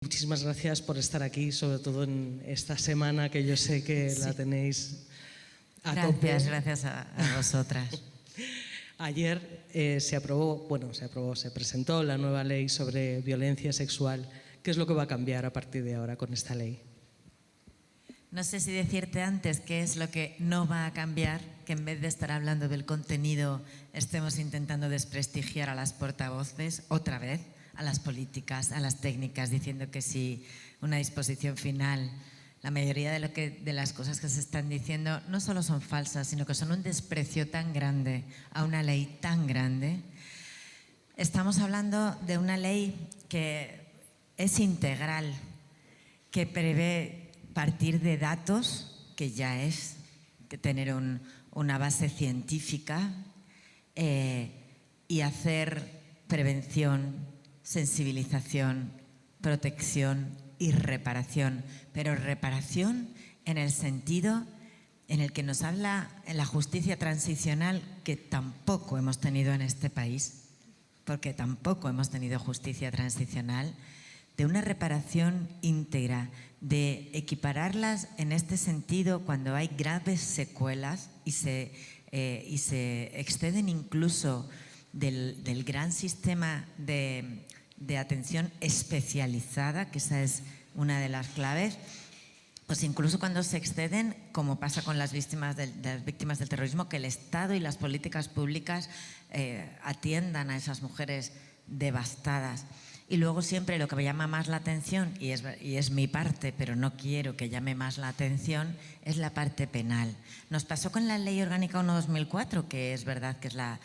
Muchísimas gracias por estar aquí, sobre todo en esta semana que yo sé que la tenéis a tope. Gracias a vosotras. Ayer se presentó la nueva ley sobre violencia sexual. ¿Qué es lo que va a cambiar a partir de ahora con esta ley? No sé si decirte antes qué es lo que no va a cambiar, que en vez de estar hablando del contenido estemos intentando desprestigiar a las portavoces otra vez, a las políticas, a las técnicas, diciendo que si una disposición final, la mayoría de las cosas que se están diciendo no solo son falsas, sino que son un desprecio tan grande a una ley tan grande. Estamos hablando de una ley que es integral, que prevé partir de datos, que ya es que tener una base científica y hacer prevención, sensibilización, protección y reparación, pero reparación en el sentido en el que nos habla en la justicia transicional, que tampoco hemos tenido en este país, porque tampoco hemos tenido justicia transicional, de una reparación íntegra, de equipararlas en este sentido cuando hay graves secuelas y se exceden incluso del gran sistema de atención especializada, que esa es una de las claves, pues incluso cuando se exceden, como pasa con las víctimas del terrorismo, que el Estado y las políticas públicas atiendan a esas mujeres devastadas. Y luego siempre lo que me llama más la atención, y es mi parte, pero no quiero que llame más la atención, es la parte penal. Nos pasó con la Ley Orgánica 1/2004, que es verdad que es la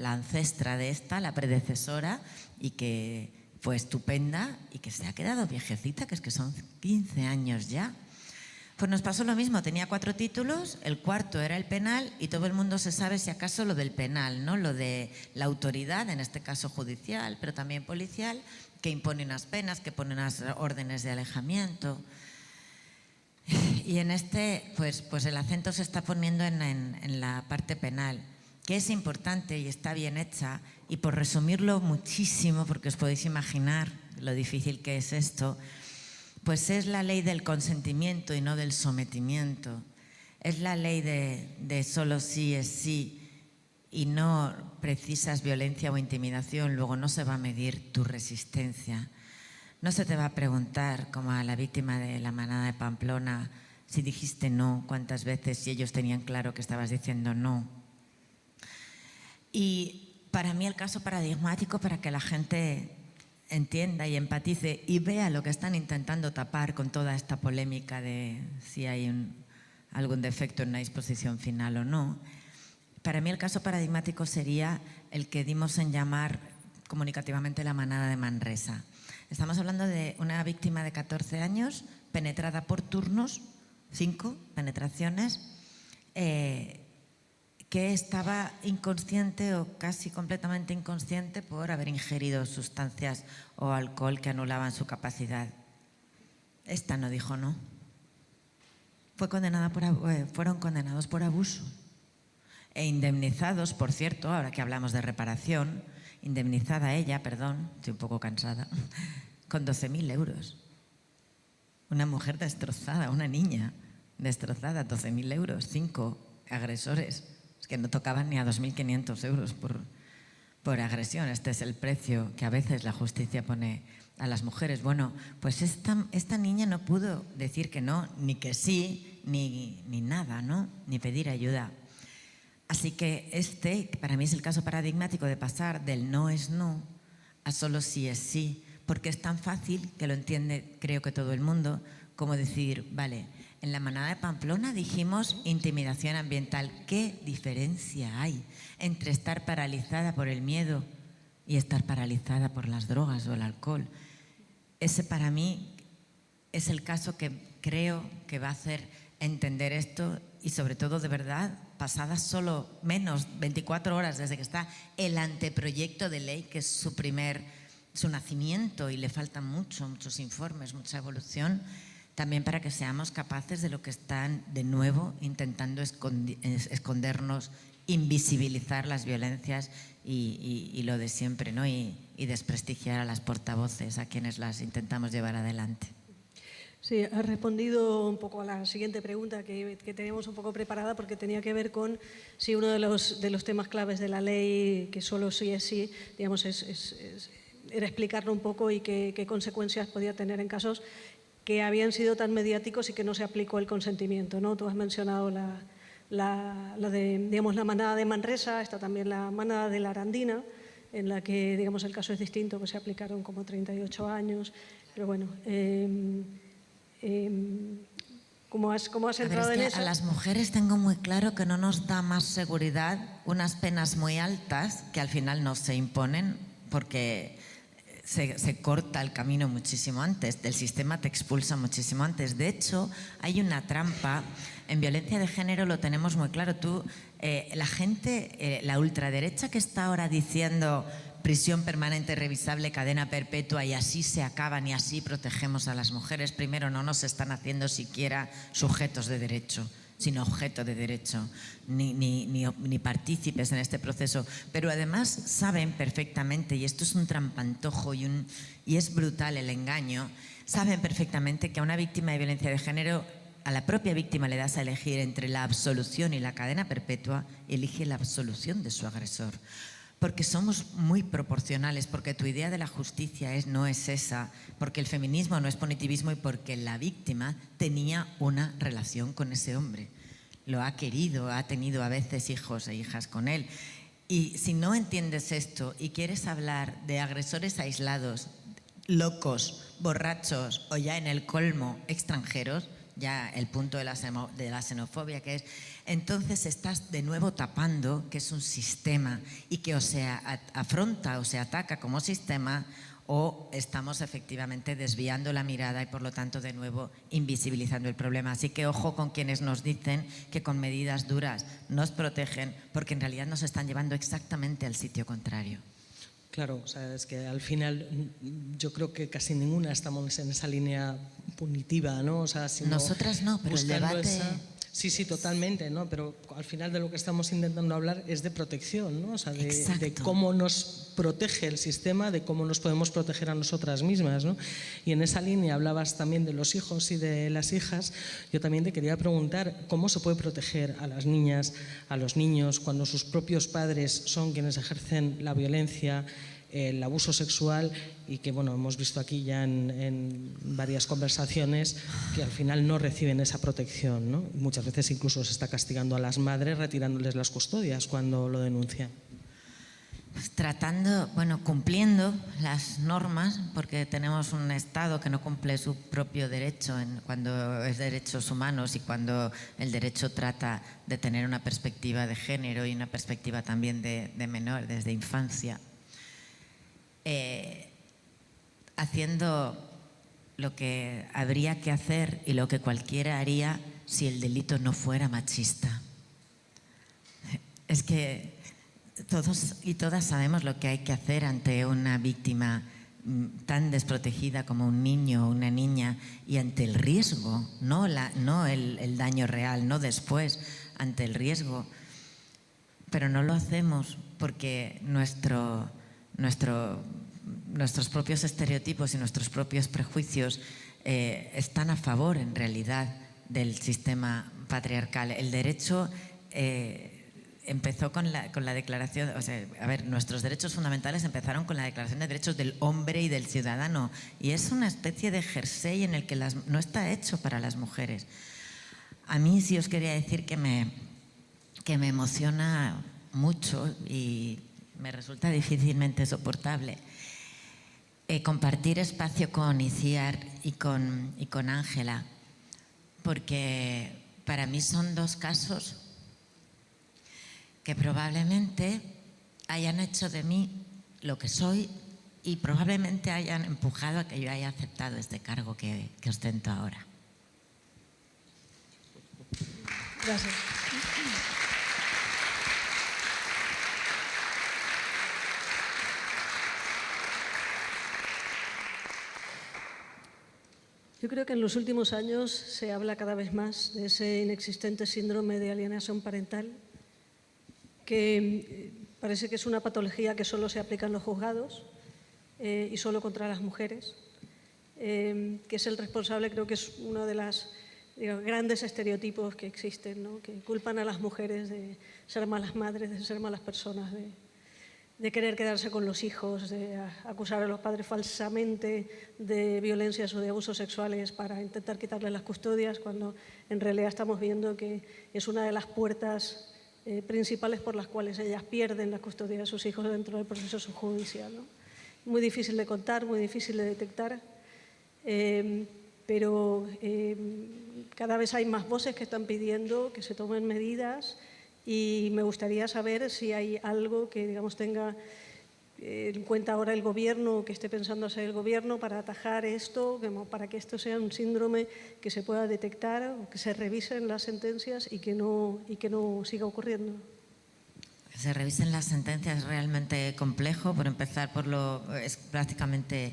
ancestra de esta, la predecesora, y que fue estupenda y que se ha quedado viejecita, que es que son 15 años ya. Pues nos pasó lo mismo, tenía 4 títulos, el cuarto era el penal y todo el mundo se sabe si acaso lo del penal, ¿no? Lo de la autoridad, en este caso judicial, pero también policial, que impone unas penas, que pone unas órdenes de alejamiento. Y en este, pues el acento se está poniendo en la parte penal, que es importante y está bien hecha, y por resumirlo muchísimo, porque os podéis imaginar lo difícil que es esto, pues es la ley del consentimiento y no del sometimiento. Es la ley de solo sí es sí y no precisas violencia o intimidación, luego no se va a medir tu resistencia. No se te va a preguntar, como a la víctima de la manada de Pamplona, si dijiste no, cuántas veces, si ellos tenían claro que estabas diciendo no. Y para mí el caso paradigmático, para que la gente entienda y empatice y vea lo que están intentando tapar con toda esta polémica de si hay algún defecto en una disposición final o no, para mí el caso paradigmático sería el que dimos en llamar comunicativamente la manada de Manresa. Estamos hablando de una víctima de 14 años penetrada por turnos, 5 penetraciones, que estaba inconsciente o casi completamente inconsciente por haber ingerido sustancias o alcohol que anulaban su capacidad. Esta no dijo no. Fueron condenados por abuso e indemnizados, por cierto, ahora que hablamos de reparación, indemnizada ella, perdón, estoy un poco cansada, con 12.000 euros. Una mujer destrozada, una niña destrozada, 12.000 euros, 5 agresores. Que no tocaban ni a 2.500 euros por agresión. Este es el precio que a veces la justicia pone a las mujeres. Bueno, pues esta niña no pudo decir que no, ni que sí, ni nada, ¿no? Ni pedir ayuda. Así que para mí es el caso paradigmático de pasar del no es no a solo sí es sí, porque es tan fácil que lo entiende, creo que todo el mundo, como decir, vale, en la manada de Pamplona dijimos intimidación ambiental. ¿Qué diferencia hay entre estar paralizada por el miedo y estar paralizada por las drogas o el alcohol? Ese para mí es el caso que creo que va a hacer entender esto y sobre todo de verdad, pasadas solo menos 24 horas desde que está el anteproyecto de ley, que es su nacimiento y le faltan muchos informes, mucha evolución, también para que seamos capaces de lo que están de nuevo intentando escondernos, invisibilizar las violencias y lo de siempre, ¿no? Y desprestigiar a las portavoces, a quienes las intentamos llevar adelante. Sí, has respondido un poco a la siguiente pregunta que teníamos un poco preparada, porque tenía que ver con si uno de los temas claves de la ley, que solo sí es sí, digamos, era explicarlo un poco y qué consecuencias podía tener en casos que habían sido tan mediáticos y que no se aplicó el consentimiento, ¿no? Tú has mencionado la de, digamos, la manada de Manresa, está también la manada de la Arandina, en la que, digamos, el caso es distinto, que se aplicaron como 38 años, pero bueno... ¿Cómo has entrado en eso? A las mujeres tengo muy claro que no nos da más seguridad unas penas muy altas que al final no se imponen, porque se corta el camino muchísimo antes, del sistema te expulsa muchísimo antes. De hecho, hay una trampa. En violencia de género lo tenemos muy claro. La gente, la ultraderecha que está ahora diciendo prisión permanente revisable, cadena perpetua, y así se acaban y así protegemos a las mujeres, primero no nos están haciendo siquiera sujetos de derecho, sino objeto de derecho, ni partícipes en este proceso. Pero además saben perfectamente, y esto es un trampantojo y es brutal el engaño, saben perfectamente que a una víctima de violencia de género, a la propia víctima le das a elegir entre la absolución y la cadena perpetua, y elige la absolución de su agresor. Porque somos muy proporcionales, porque tu idea de la justicia no es esa, porque el feminismo no es punitivismo y porque la víctima tenía una relación con ese hombre. Lo ha querido, ha tenido a veces hijos e hijas con él. Y si no entiendes esto y quieres hablar de agresores aislados, locos, borrachos o ya en el colmo extranjeros, ya el punto de la xenofobia que es, entonces estás de nuevo tapando que es un sistema y que o se afronta o se ataca como sistema, o estamos efectivamente desviando la mirada y por lo tanto de nuevo invisibilizando el problema. Así que ojo con quienes nos dicen que con medidas duras nos protegen, porque en realidad nos están llevando exactamente al sitio contrario. Claro, o sea, es que al final yo creo que casi ninguna estamos en esa línea punitiva, ¿no? O sea, sino nosotras no, pero el debate... Sí, totalmente, ¿no? Pero al final de lo que estamos intentando hablar es de protección, ¿no? O sea, de cómo nos protege el sistema, de cómo nos podemos proteger a nosotras mismas, ¿no? Y en esa línea hablabas también de los hijos y de las hijas. Yo también te quería preguntar cómo se puede proteger a las niñas, a los niños, cuando sus propios padres son quienes ejercen la violencia, el abuso sexual, y que bueno, hemos visto aquí ya en varias conversaciones que al final no reciben esa protección, ¿no? Muchas veces incluso se está castigando a las madres retirándoles las custodias cuando lo denuncian. Pues cumpliendo las normas, porque tenemos un Estado que no cumple su propio derecho cuando es derechos humanos y cuando el derecho trata de tener una perspectiva de género y una perspectiva también de menor, desde infancia. Haciendo lo que habría que hacer y lo que cualquiera haría si el delito no fuera machista. Es que todos y todas sabemos lo que hay que hacer ante una víctima tan desprotegida como un niño o una niña, y ante el riesgo, no el daño real, no después, ante el riesgo. Pero no lo hacemos porque nuestros propios estereotipos y nuestros propios prejuicios están a favor, en realidad, del sistema patriarcal. El derecho empezó con la declaración, nuestros derechos fundamentales empezaron con la Declaración de Derechos del Hombre y del Ciudadano, y es una especie de jersey en el que no está hecho para las mujeres. A mí sí os quería decir que me emociona mucho y me resulta difícilmente soportable compartir espacio con Itziar y con Ángela, porque para mí son dos casos que probablemente hayan hecho de mí lo que soy y probablemente hayan empujado a que yo haya aceptado este cargo que ostento ahora. Gracias. Yo creo que en los últimos años se habla cada vez más de ese inexistente síndrome de alienación parental, que parece que es una patología que solo se aplica en los juzgados y solo contra las mujeres, que es el responsable, creo que es uno de los grandes estereotipos que existen, ¿no? Que culpan a las mujeres de ser malas madres, de ser malas personas, de querer quedarse con los hijos, de acusar a los padres falsamente de violencias o de abusos sexuales para intentar quitarles las custodias, cuando en realidad estamos viendo que es una de las puertas principales por las cuales ellas pierden la custodia de sus hijos dentro del proceso judicial, ¿no? Muy difícil de contar, muy difícil de detectar, pero cada vez hay más voces que están pidiendo que se tomen medidas. Y me gustaría saber si hay algo que, digamos, tenga en cuenta ahora el gobierno, que esté pensando hacer el gobierno para atajar esto, para que esto sea un síndrome que se pueda detectar, o que se revisen las sentencias y que no siga ocurriendo. Que se revisen las sentencias es realmente complejo. Por empezar, es prácticamente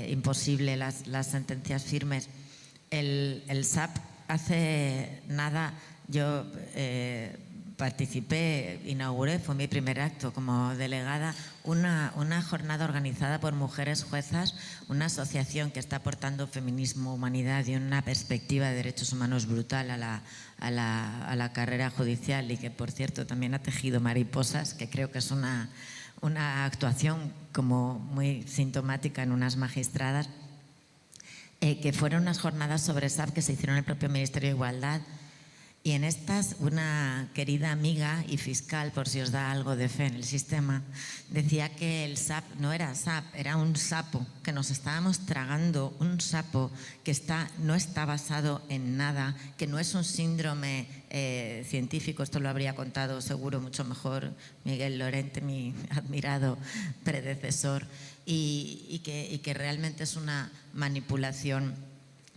imposible las sentencias firmes. El SAP, hace nada, yo inauguré, fue mi primer acto como delegada, una jornada organizada por mujeres juezas, una asociación que está aportando feminismo, humanidad y una perspectiva de derechos humanos brutal a la carrera judicial, y que, por cierto, también ha tejido mariposas, que creo que es una actuación como muy sintomática en unas magistradas, que fueron unas jornadas sobre SAP que se hicieron en el propio Ministerio de Igualdad. Y en estas, una querida amiga y fiscal, por si os da algo de fe en el sistema, decía que el SAP no era SAP, era un sapo, que nos estábamos tragando, un sapo que no está basado en nada, que no es un síndrome científico. Esto lo habría contado seguro mucho mejor Miguel Lorente, mi admirado predecesor, y que realmente es una manipulación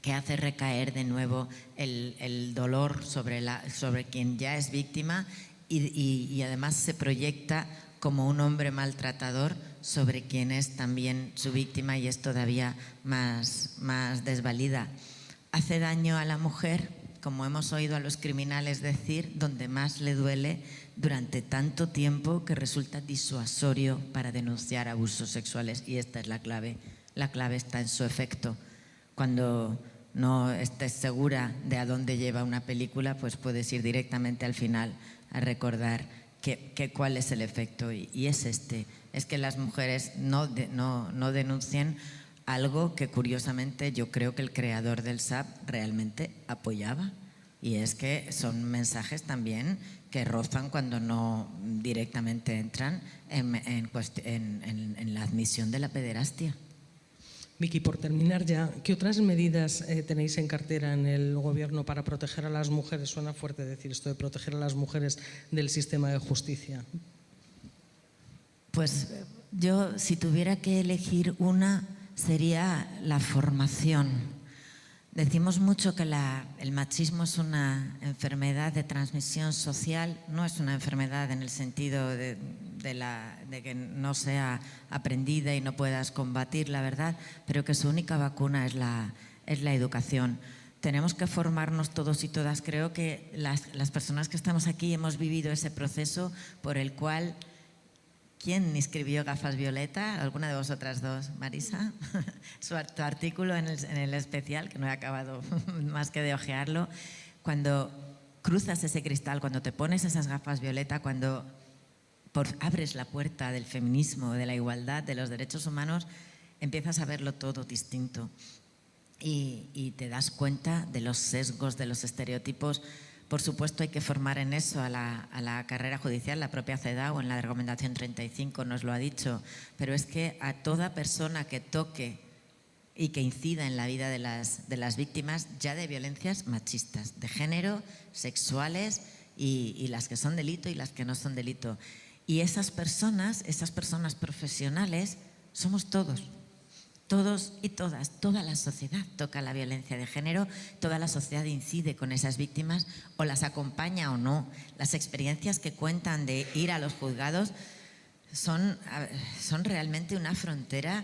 que hace recaer de nuevo el dolor sobre quien ya es víctima, y además se proyecta como un hombre maltratador sobre quien es también su víctima, y es todavía más desvalida. Hace daño a la mujer, como hemos oído a los criminales decir, donde más le duele, durante tanto tiempo que resulta disuasorio para denunciar abusos sexuales. Y esta es la clave. La clave está en su efecto. Cuando no estés segura de a dónde lleva una película, pues puedes ir directamente al final a recordar cuál es el efecto, y es que las mujeres no denuncien algo que, curiosamente, yo creo que el creador del SAP realmente apoyaba, y es que son mensajes también que rozan, cuando no directamente entran en la admisión de la pederastia. Miki, por terminar ya, ¿qué otras medidas tenéis en cartera en el Gobierno para proteger a las mujeres? Suena fuerte decir esto de proteger a las mujeres del sistema de justicia. Pues yo, si tuviera que elegir una, sería la formación. Decimos mucho que el machismo es una enfermedad de transmisión social. No es una enfermedad en el sentido de que no sea aprendida y no puedas combatirla, ¿verdad? Pero que su única vacuna es la educación. Tenemos que formarnos todos y todas. Creo que las personas que estamos aquí hemos vivido ese proceso por el cual… ¿Quién escribió Gafas Violeta? ¿Alguna de vosotras dos? ¿Marisa? Tu artículo en el especial, que no he acabado más que de ojearlo. Cuando cruzas ese cristal, cuando te pones esas gafas violeta, cuando abres la puerta del feminismo, de la igualdad, de los derechos humanos, empiezas a verlo todo distinto. Y te das cuenta de los sesgos, de los estereotipos. Por supuesto, hay que formar en eso a la carrera judicial. La propia CEDAW, en la recomendación 35, nos lo ha dicho. Pero es que a toda persona que toque y que incida en la vida de las víctimas ya de violencias machistas, de género, sexuales, y las que son delito y las que no son delito. Y esas personas profesionales, somos todos. Todos y todas, toda la sociedad toca la violencia de género, toda la sociedad incide con esas víctimas, o las acompaña o no. Las experiencias que cuentan de ir a los juzgados son realmente una frontera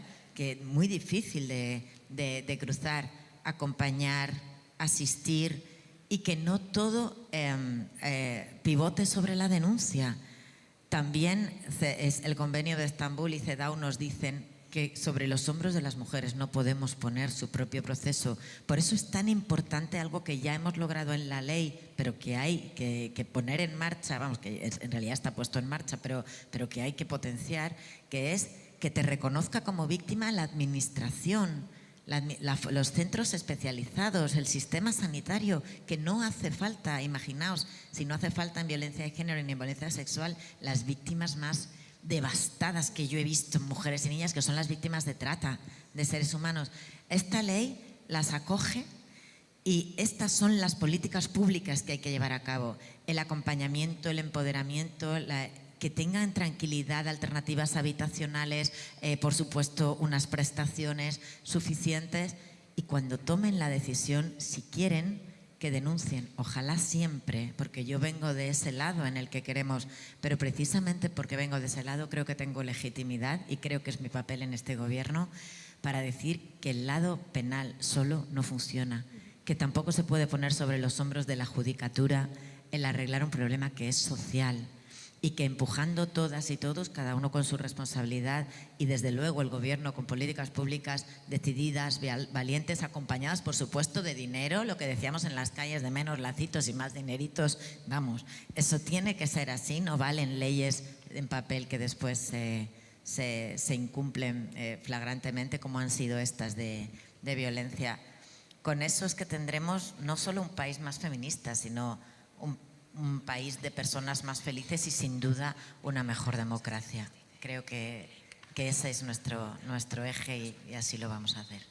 muy difícil de cruzar, acompañar, asistir, y que no todo pivote sobre la denuncia. También es el convenio de Estambul y CEDAW nos dicen que sobre los hombros de las mujeres no podemos poner su propio proceso. Por eso es tan importante algo que ya hemos logrado en la ley, pero que hay que poner en marcha, vamos, que en realidad está puesto en marcha, pero que hay que potenciar, que es que te reconozca como víctima la administración, los centros especializados, el sistema sanitario, que no hace falta, imaginaos, si no hace falta en violencia de género ni en violencia sexual, las víctimas más devastadas que yo he visto, mujeres y niñas, que son las víctimas de trata de seres humanos. Esta ley las acoge y estas son las políticas públicas que hay que llevar a cabo. El acompañamiento, el empoderamiento, que tengan tranquilidad, alternativas habitacionales, por supuesto unas prestaciones suficientes, y cuando tomen la decisión, si quieren, que denuncien, ojalá siempre, porque yo vengo de ese lado en el que queremos, pero precisamente porque vengo de ese lado creo que tengo legitimidad y creo que es mi papel en este gobierno para decir que el lado penal solo no funciona, que tampoco se puede poner sobre los hombros de la judicatura el arreglar un problema que es social, y que empujando todas y todos, cada uno con su responsabilidad, y desde luego el gobierno con políticas públicas decididas, valientes, acompañadas por supuesto de dinero, lo que decíamos en las calles, de menos lacitos y más dineritos, vamos, eso tiene que ser así, no valen leyes en papel que después se incumplen flagrantemente como han sido estas de violencia. Con eso es que tendremos no solo un país más feminista, sino un país de personas más felices y sin duda una mejor democracia. Creo que ese es nuestro eje y así lo vamos a hacer.